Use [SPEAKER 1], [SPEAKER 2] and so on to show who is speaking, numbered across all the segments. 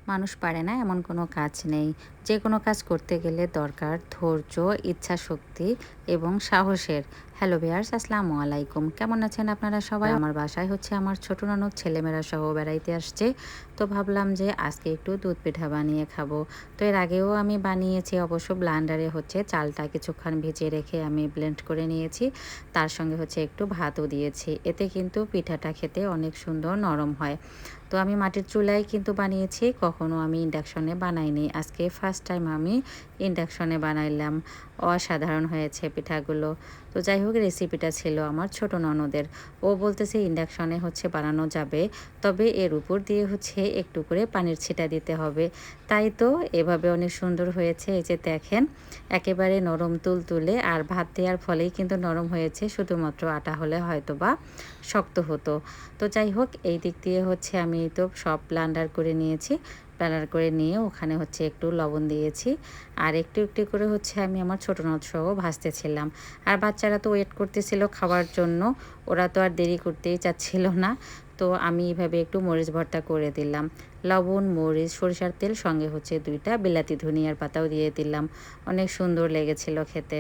[SPEAKER 1] মানুষ পারে না এমন কোনো কাজ নেই। যে কোনো কাজ করতে গেলে দরকার ধৈর্য, ইচ্ছাশক্তি এবং সাহসের। হ্যালো ভিউয়ার্স, আসসালামু আলাইকুম। কেমন আছেন আপনারা সবাই? আমার বাসায় হচ্ছে আমার ছোট ননদ ছেলেমেয়েরা সহ বেড়াইতে আসছে। তো ভাবলাম যে আজকে একটু দুধ পিঠা বানিয়ে খাবো। তো এর আগেও আমি বানিয়েছি, অবশ্য ব্লান্ডারে হচ্ছে চালটা কিছুক্ষণ ভিজিয়ে রেখে আমি ব্লেন্ড করে নিয়েছি। তার সঙ্গে হচ্ছে একটু ভাতও দিয়েছি। এতে কিন্তু পিঠাটা খেতে অনেক সুন্দর নরম হয়। তো আমি মাটির চুলায় কিন্তু বানিয়েছি, কখনো আমি ইন্ডাকশনে বানাইনি। আজকে ফার্স্ট টাইম আমি ইন্ডাকশনে বানাইলাম। অসাধারণ হয়েছে পিঠাগুলো। তো যাই হোক, রেসিপিটা ছিল আমার ছোট ননদের। ও বলতেছে ইন্ডাকশনে হচ্ছে বানানো যাবে, তবে এর উপর দিয়ে হচ্ছে একটু করে পানির ছিটা দিতে হবে। তাই তো এভাবে অনেক সুন্দর হয়েছে। এই যে দেখেন, একেবারে নরম তুলতুলে, আর ভাত দেওয়ার ফলেই কিন্তু নরম হয়েছে। শুধুমাত্র আটা হলে হয়তো বা শক্ত হতো। তো যাই হোক, এই দিক দিয়ে হচ্ছে আমি তো সব ব্লেন্ডার করে নিয়েছি। ব্লেন্ডার করে নিয়ে ওখানে হচ্ছে একটু লবণ দিয়েছি। আর একটু একটু করে হচ্ছে আমি আমার ছোট ননদ সহ ভাজতেছিলাম। আর বাচ্চারা তো ওয়েট করতেছিল খাওয়ার জন্য। ওরা তো আর দেরি করতেই চাচ্ছিল না। তো আমি এভাবে একটু মরিচ ভর্তা করে দিলাম। লবণ, মরিচ, সরিষার তেল, সঙ্গে হচ্ছে ২টা বিলাতি ধনিয়ার পাতাও দিয়ে দিলাম। অনেক সুন্দর লেগেছিল খেতে।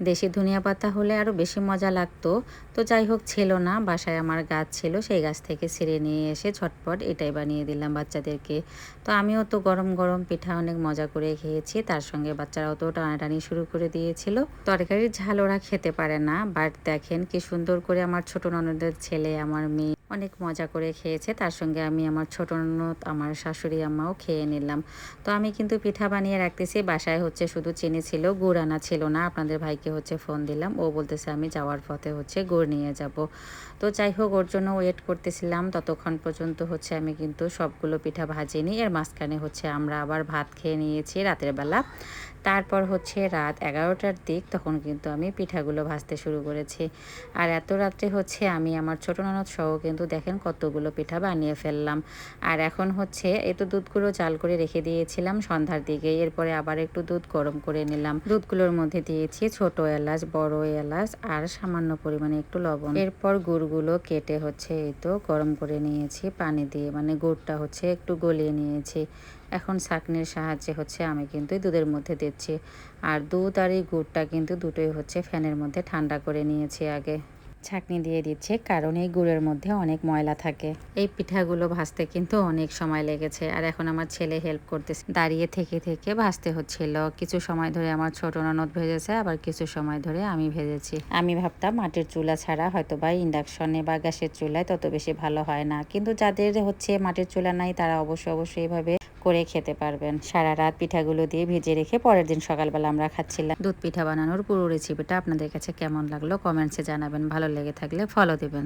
[SPEAKER 1] দেশি ধনিয়া পাতা হলে আরও বেশি মজা লাগতো। তো যাই হোক, ছিল না, বাসায় আমার গাছ ছিল, সেই গাছ থেকে ছিঁড়ে নিয়ে এসে ঝটপট এটাই বানিয়ে দিলাম বাচ্চাদেরকে। তো আমিও তো গরম গরম পিঠা অনেক মজা করে খেয়েছি, তার সঙ্গে বাচ্চারাও তো টানাটানি শুরু করে দিয়েছিল। তরকারির ঝাল ওরা খেতে পারে না, বাট দেখেন কি সুন্দর করে আমার ছোট ননদের ছেলে, আমার মেয়ে অনেক মজা করে খেয়েছে। তার সঙ্গে আমি আমার ছোট ননদ, আমার শাশুড়ি আম্মাও খেয়ে নিলাম। তো আমি কিন্তু পিঠা বানিয়ে রাখতেছি। বাসায় হচ্ছে শুধু চিনি ছিল, গুড় আনা ছিল না। আপনাদের ভাইকে হচ্ছে ফোন দিলাম, ও বলতেছে আমি যাওয়ার পথে হচ্ছে গুড় নিয়ে যাব। তো যাই হোক, ওর জন্য ওয়েট করতেছিলাম। ততক্ষণ পর্যন্ত হচ্ছে আমি কিন্তু সবগুলো পিঠা ভাজিনি। এর মাঝখানে হচ্ছে আমরা আবার ভাত খেয়ে নিয়েছি রাতের বেলা। তারপর হচ্ছে রাত 11টার দিক, তখন কিন্তু আমি পিঠাগুলো ভাজতে শুরু করেছি। আর এত রাত্রে হচ্ছে আমি আমার ছোট ননদ সহ কিন্তু দেখেন কতগুলো পিঠা বানিয়ে ফেললাম। আর এখন হচ্ছে এই তো দুধগুলো জাল করে রেখে দিয়েছিলাম সন্ধ্যার দিকে। এরপরে আবার একটু দুধ গরম করে নিলাম। দুধগুলোর মধ্যে দিয়েছি ছোট এলাচ, বড় এলাচ আর সামান্য পরিমাণে একটু লবণ। এরপর গুড়গুলো কেটে হচ্ছে এই তো গরম করে নিয়েছি পানি দিয়ে, মানে গুড়টা হচ্ছে একটু গলিয়ে নিয়েছি। এখন ছাঁকনির সাহায্যে হচ্ছে আমি কিন্তু দুধের মধ্যে দিচ্ছি। আর দুধ আর এই গুড়টা কিন্তু দুটোই হচ্ছে ফ্যানের মধ্যে ঠান্ডা করে নিয়েছি আগে। ছাঁকনি দিয়ে দিচ্ছে, কারণ এই গুড়ের মধ্যে অনেক ময়লা থাকে। এই পিঠাগুলো ভাজতে কিন্তু অনেক সময় লেগেছে। আর এখন আমার ছেলে হেল্প করতেছে, দাঁড়িয়ে থেকে থেকে ভাজতে হচ্ছিল। কিছু সময় ধরে আমার ছোট ননদ ভেজেছে, আবার কিছু সময় ধরে আমি ভেজেছি। আমি ভাবতাম মাটির চুলা ছাড়া হয়তো বা ইন্ডাকশনে বা গ্যাসের চুলায় তত বেশি ভালো হয় না, কিন্তু যাদের হচ্ছে মাটির চুলা নাই তারা অবশ্যই এইভাবে করে খেতে পারবেন। সারা রাত পিঠাগুলো দিয়ে ভেজে রেখে পরের দিন সকালবেলা আমরা খাচ্ছিলাম। দুধ পিঠা বানানোর পুরো রেসিপিটা আপনাদের কাছে কেমন লাগলো কমেন্টসে জানাবেন। ভালো লেগে থাকলে ফলো দিবেন।